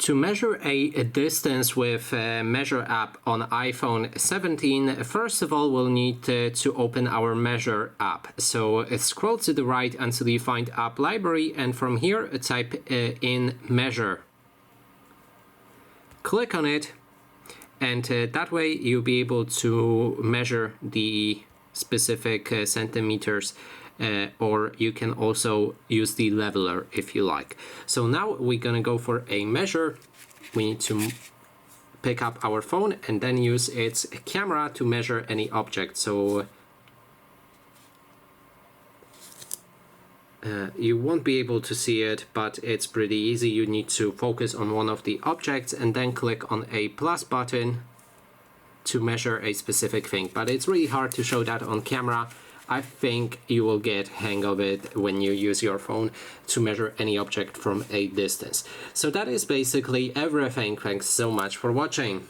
To measure a distance with a Measure app on iPhone 17, first of all we'll need to open our Measure app. So scroll to the right until you find App Library, and from here type in Measure. Click on it, and that way you'll be able to measure the specific centimeters, or you can also use the leveler if you like. So now we're gonna go for a measure. We need to pick up our phone and then use its camera to measure any object. So you won't be able to see it, but it's pretty easy. You need to focus on one of the objects and then click on a plus button to measure a specific thing. But it's really hard to show that on camera. I think you will get hang of it when you use your phone to measure any object from a distance. So that is basically everything. Thanks so much for watching.